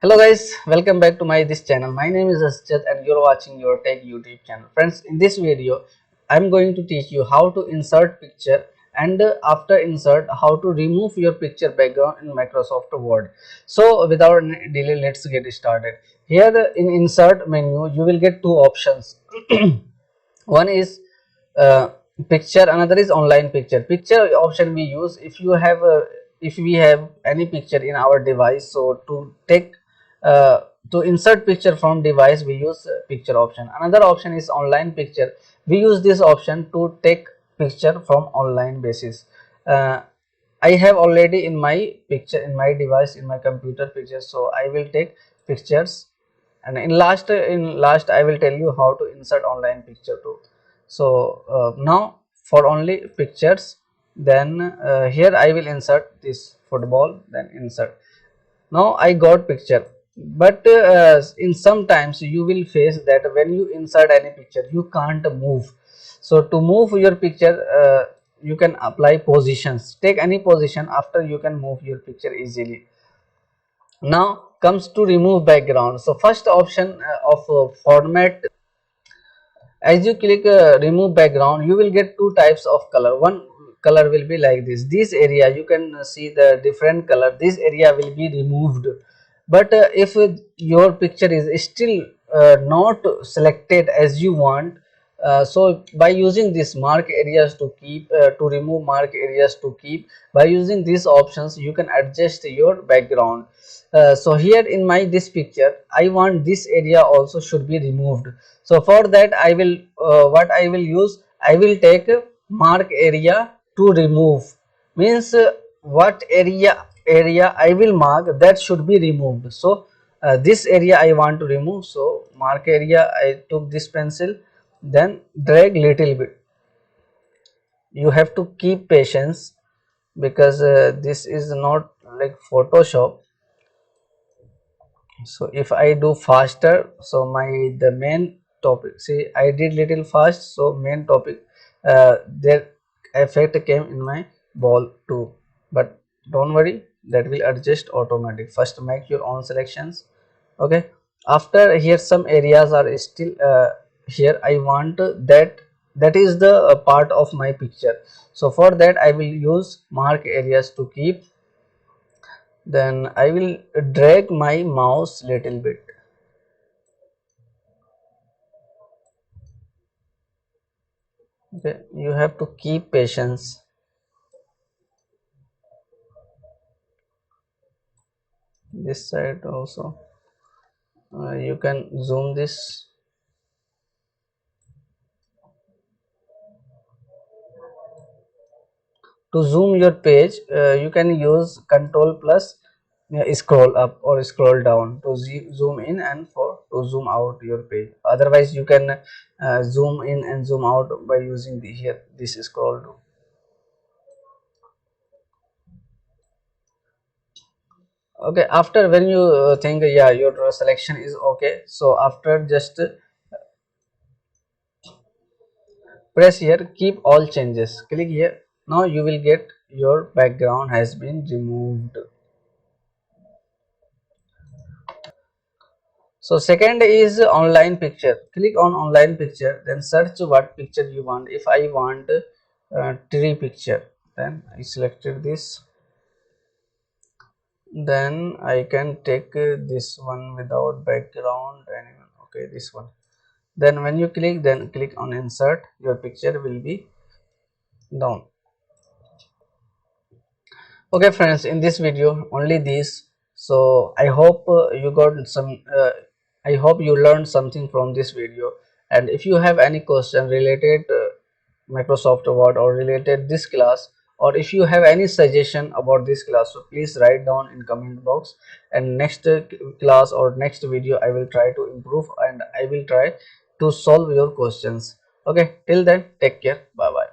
Hello guys, welcome back to my this channel. My name is Asjad and you're watching Yur-Tech YouTube channel. Friends, in this video, I'm going to teach you how to insert picture and after insert how to remove your picture background in Microsoft Word. So without any delay, let's get started. Here in insert menu, you will get two options. One is uh, picture, another is online picture option we use if we have any picture in our device. So to take to insert picture from device, we use picture option. Another option is online picture. We use this option to take picture from online basis. uh, I have already in my picture in my device in my computer picture, so I will take pictures, and in last I will tell you how to insert online picture too. So now for only pictures, then here I will insert this football, then insert. Now I got picture, but in sometimes you will face that when you insert any picture you can't move. So to move your picture, you can apply positions. Take any position, after you can move your picture easily. Now comes to remove background. So first option of format, as you click remove background, you will get two types of color. One color will be like this area you can see the different color, this area will be removed. But if your picture is still not selected as you want, so by using this mark areas to keep to remove mark areas to keep, by using these options you can adjust your background. So here in my this picture I want this area also should be removed. So for that I will what I will use, I will take mark area to remove. Means what area I will mark, that should be removed. So this area I want to remove, so mark area I took this pencil, then drag little bit. You have to keep patience because this is not like Photoshop. So if I do faster, so my the main topic, see I did little fast, so main topic their effect came in my ball too. But don't worry, that will adjust automatic. First make your own selections. Okay, after here some areas are still here I want that is the part of my picture. So for that I will use mark areas to keep, then I will drag my mouse little bit. Okay, you have to keep patience. This side also you can zoom this. To zoom your page, you can use control plus scroll up or scroll down to zoom in and for to zoom out your page. Otherwise you can zoom in and zoom out by using the here this scroll to. Okay, after when you think yeah your selection is okay, so after just press here keep all changes, click here. Now you will get your background has been removed. So second is online picture. Click on online picture, then search what picture you want. If I want tree picture, then I selected this, then I can take this one without background and okay this one. Then when you click, then click on insert, your picture will be down. Okay friends, in this video only this. So I hope you got some I hope you learned something from this video. And if you have any question related Microsoft Word or related this class, or if you have any suggestion about this class, so please write down in comment box, and next class or next video I will try to improve and I will try to solve your questions. Okay, till then take care, bye bye.